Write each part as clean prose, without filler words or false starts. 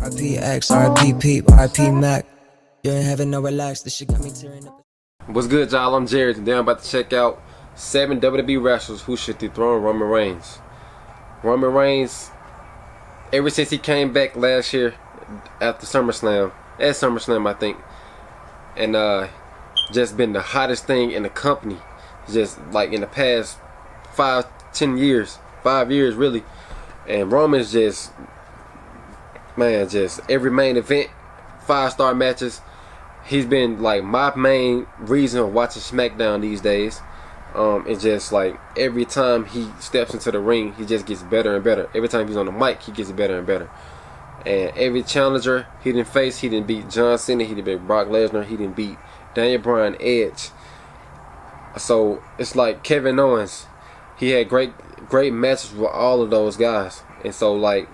RP X, RP Peep, RP Mac. You ain't having no relax. This shit got me tearing up. What's good, y'all? I'm Jared. Today I'm about to check out 7 WWE wrestlers who should dethrone Roman Reigns. Roman Reigns, ever since he came back last year after SummerSlam, I think, and just been the hottest thing in the company. Just like in the past 5 years really. And Roman's just, man, just every main event, 5-star matches. He's been like my main reason of watching SmackDown these days. It's just like every time he steps into the ring, he just gets better and better. Every time he's on the mic, he gets better and better. And every challenger he didn't face, he didn't beat John Cena, he didn't beat Brock Lesnar, he didn't beat Daniel Bryan, Edge. So it's like Kevin Owens. He had great matches with all of those guys. And so like,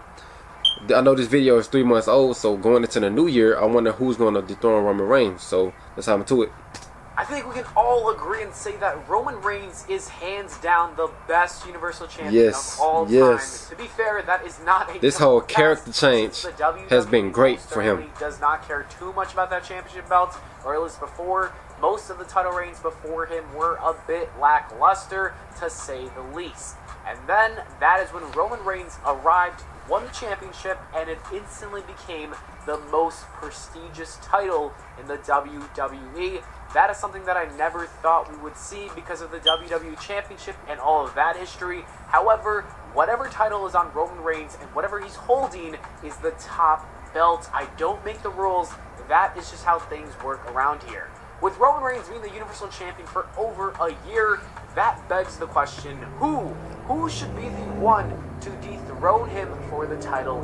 I know this video is 3 months old, so going into the new year, I wonder who's going to dethrone Roman Reigns. So let's hop into it. I think we can all agree and say that Roman Reigns is hands down the best Universal Champion of all time. To be fair, that is not a this whole character change has been great for him. He does not care too much about that championship belt, or at least before. Most of the title reigns before him were a bit lackluster, to say the least. And then that is when Roman Reigns arrived, won the championship, and it instantly became the most prestigious title in the WWE. That is something that I never thought we would see because of the WWE Championship and all of that history. However, whatever title is on Roman Reigns and whatever he's holding is the top belt. I don't make the rules. That is just how things work around here. With Roman Reigns being the Universal Champion for over a year, that begs the question, who should be the one to dethrone him for the title?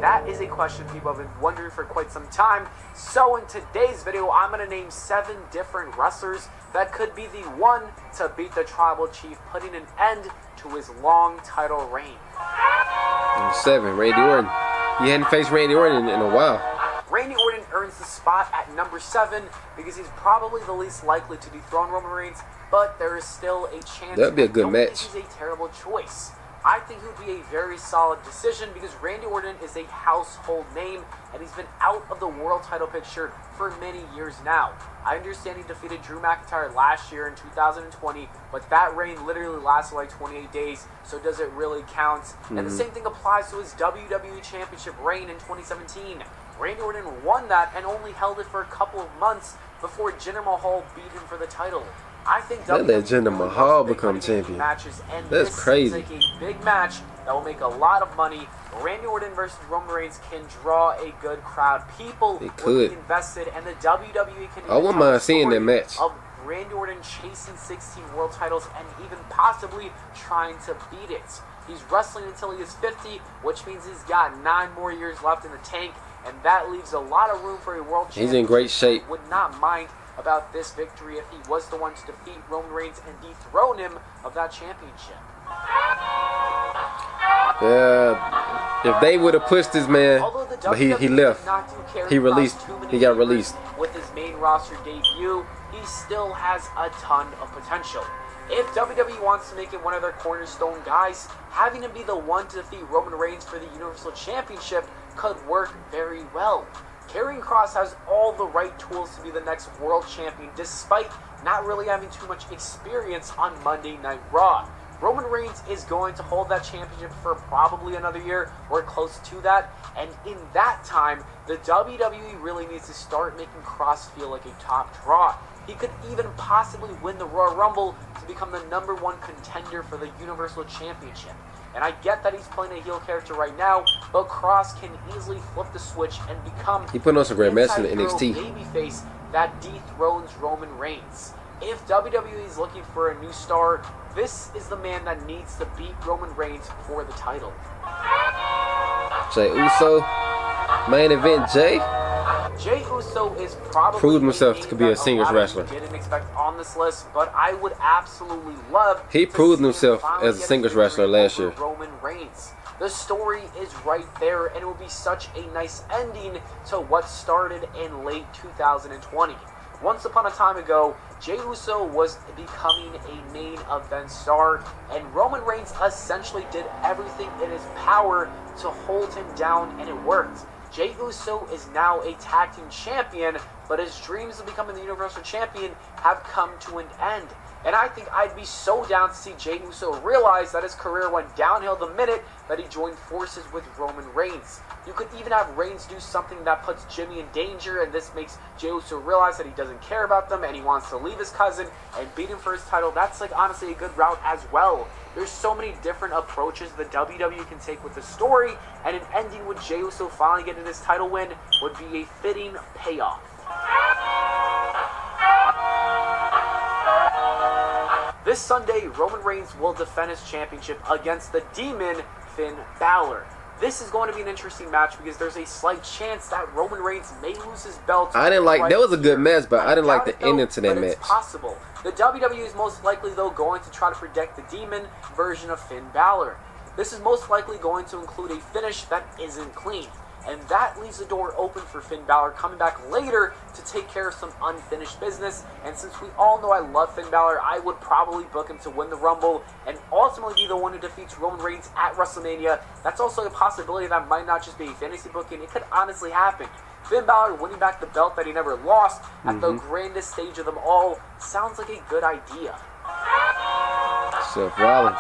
That is a question people have been wondering for quite some time. So in today's video, I'm going to name 7 different wrestlers that could be the one to beat the Tribal Chief, putting an end to his long title reign. Number 7, Randy Orton. He hadn't faced Randy Orton in a while. Randy Orton earns the spot at number 7 because he's probably the least likely to dethrone Roman Reigns, but there is still a chance. That'd be a good match. I don't think he's a terrible choice. I think he would be a very solid decision because Randy Orton is a household name and he's been out of the world title picture for many years now. I understand he defeated Drew McIntyre last year in 2020, but that reign literally lasted like 28 days, so does it really count? And the same thing applies to his WWE Championship reign in 2017. Randy Orton won that and only held it for a couple of months before Jinder Mahal beat him for the title. I think that let Jinder Mahal become champion. That's crazy. Like a big match that will make a lot of money. Randy Orton versus Roman Reigns can draw a good crowd. People will be invested, and the WWE can. I wouldn't mind seeing that match of Randy Orton chasing 16 world titles and even possibly trying to beat it. He's wrestling until he is 50, which means he's got 9 more years left in the tank, and that leaves a lot of room for a world champion. He's in great shape. Would not mind about this victory if he was the one to defeat Roman Reigns and dethrone him of that championship. Yeah, if they would have pushed this man, but he left. He got released. With his main roster debut, he still has a ton of potential. If WWE wants to make it one of their cornerstone guys, having him be the one to defeat Roman Reigns for the Universal Championship could work very well. Karrion Kross has all the right tools to be the next world champion, despite not really having too much experience on Monday Night Raw. Roman Reigns is going to hold that championship for probably another year or close to that, and in that time, the WWE really needs to start making Kross feel like a top draw. He could even possibly win the Royal Rumble to become the #1 contender for the Universal Championship. And I get that he's playing a heel character right now, but Kross can easily flip the switch and become he put on some great matches in NXT babyface that dethrones Roman Reigns. If WWE is looking for a new star, this is the man that needs to beat Roman Reigns for the title. Jey Uso, main event Jey. Jey Uso is probably proved himself to be a singles wrestler. Didn't expect on this list, but I would absolutely love. He proved himself as a singles wrestler last year. Roman Reigns. The story is right there, and it will be such a nice ending to what started in late 2020. Once upon a time ago, Jey Uso was becoming a main event star, and Roman Reigns essentially did everything in his power to hold him down, and it worked. Jey Uso is now a tag team champion, but his dreams of becoming the Universal Champion have come to an end. And I think I'd be so down to see Jey Uso realize that his career went downhill the minute that he joined forces with Roman Reigns. You could even have Reigns do something that puts Jimmy in danger, and this makes Jey Uso realize that he doesn't care about them and he wants to leave his cousin and beat him for his title. That's like honestly a good route as well. There's so many different approaches the WWE can take with the story, and an ending with Jey Uso finally getting his title win would be a fitting payoff. This Sunday, Roman Reigns will defend his championship against the Demon, Finn Balor. This is going to be an interesting match because there's a slight chance that Roman Reigns may lose his belt. I didn't like, that was a good match, but I didn't like the ending to that match. It's possible. The WWE is most likely, though, going to try to protect the Demon version of Finn Balor. This is most likely going to include a finish that isn't clean. And that leaves the door open for Finn Balor coming back later to take care of some unfinished business. And since we all know I love Finn Balor, I would probably book him to win the Rumble and ultimately be the one who defeats Roman Reigns at WrestleMania. That's also a possibility that might not just be a fantasy booking. It could honestly happen. Finn Balor winning back the belt that he never lost at the grandest stage of them all sounds like a good idea. Seth Rollins.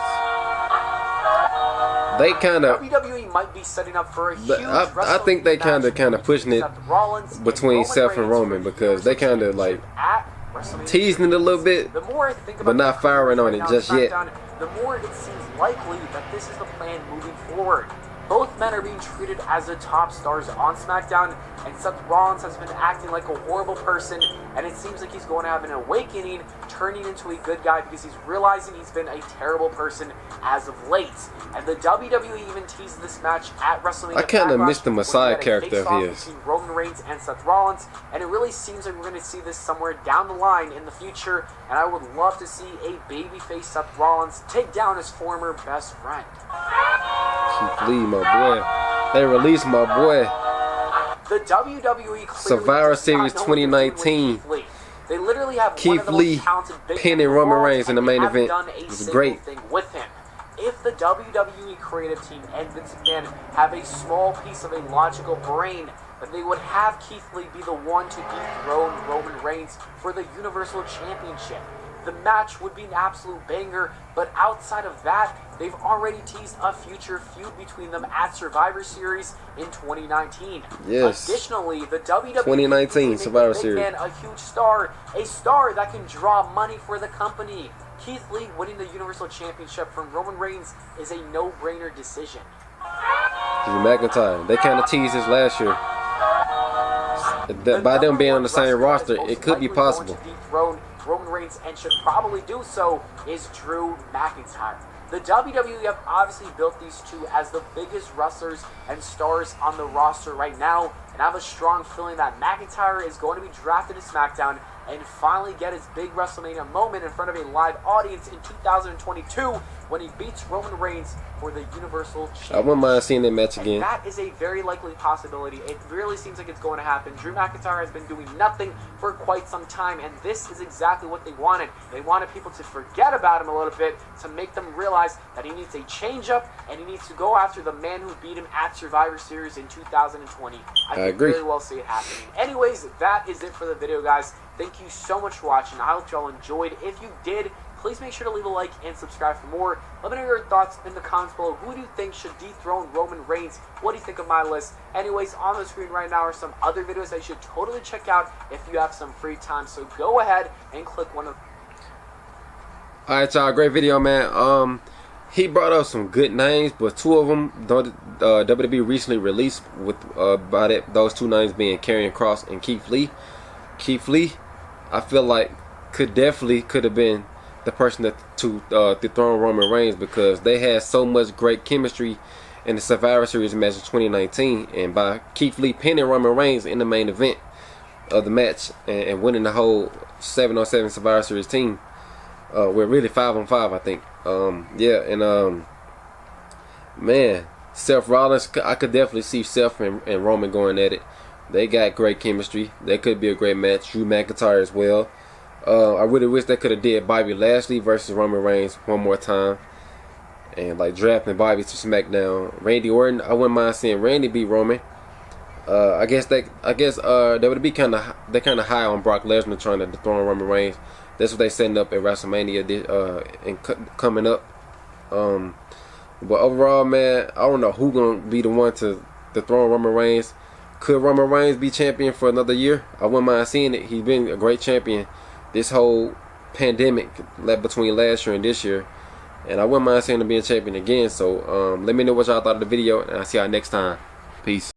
They kind of WWE might be setting up for a huge I think they kind of pushing it between Seth and Roman because they kind of like teasing it a little bit, but not firing on it just yet. The more it seems likely that this is the plan moving forward. Both men are being treated as the top stars on SmackDown, and Seth Rollins has been acting like a horrible person, and it seems like he's going to have an awakening, turning into a good guy because he's realizing he's been a terrible person as of late. And the WWE even teased this match at WrestleMania. I kind of missed the Messiah character of his. Between Roman Reigns and Seth Rollins, and it really seems like we're going to see this somewhere down the line in the future, and I would love to see a babyface Seth Rollins take down his former best friend. Keith Lee, my boy. They released my boy. The WWE Survivor Series 2019. They literally have Keith Lee pinning Roman Reigns in the main event. It was great. With him. If the WWE creative team and Vince McMahon have a small piece of a logical brain, then they would have Keith Lee be the one to dethrone Roman Reigns for the Universal Championship. The match would be an absolute banger, but outside of that, they've already teased a future feud between them at Survivor Series in 2019. Yes. Additionally, the WWE 2019 Survivor Series. A huge star, a star that can draw money for the company. Keith Lee winning the Universal Championship from Roman Reigns is a no-brainer decision. Drew McIntyre. They kind of teased this last year. By them being on the same roster, it could be possible. Roman Reigns, and should probably do so, is Drew McIntyre. The WWE have obviously built these two as the biggest wrestlers and stars on the roster right now, and I have a strong feeling that McIntyre is going to be drafted to SmackDown and finally get his big WrestleMania moment in front of a live audience in 2022 when he beats Roman Reigns for the Universal Championship. I wouldn't mind seeing that match again. And that is a very likely possibility. It really seems like it's going to happen. Drew McIntyre has been doing nothing for quite some time, and this is exactly what they wanted. They wanted people to forget about him a little bit to make them realize that he needs a change-up and he needs to go after the man who beat him at Survivor Series in 2020. I can agree. very well see it happening. Anyways, that is it for the video, guys. Thank you so much for watching. I hope y'all enjoyed. If you did, please make sure to leave a like and subscribe for more. Let me know your thoughts in the comments below. Who do you think should dethrone Roman Reigns? What do you think of my list? Anyways, on the screen right now are some other videos that you should totally check out if you have some free time. So go ahead and click one of them. Alright, y'all. Great video, man. He brought up some good names, but two of them WWE recently released with those two names being Karrion Kross and Keith Lee. Keith Lee, I feel like could have been the person to dethrone Roman Reigns because they had so much great chemistry in the Survivor Series match in 2019, and by Keith Lee pinning Roman Reigns in the main event of the match and winning the whole 7-on-7 Survivor Series team, we're really 5-on-5, I think. Man, Seth Rollins, I could definitely see Seth and Roman going at it. They got great chemistry. That could be a great match. Drew McIntyre as well. I really wish they could have did Bobby Lashley versus Roman Reigns one more time, and like drafting Bobby to SmackDown. Randy Orton, I wouldn't mind seeing Randy beat Roman. I guess WWE kind of high on Brock Lesnar trying to dethrone Roman Reigns. That's what they setting up at WrestleMania coming up. But overall, man, I don't know who gonna be the one to dethrone Roman Reigns. Could Roman Reigns be champion for another year? I wouldn't mind seeing it. He's been a great champion this whole pandemic between last year and this year, and I wouldn't mind seeing him being champion again. So let me know what y'all thought of the video, and I'll see y'all next time. Peace.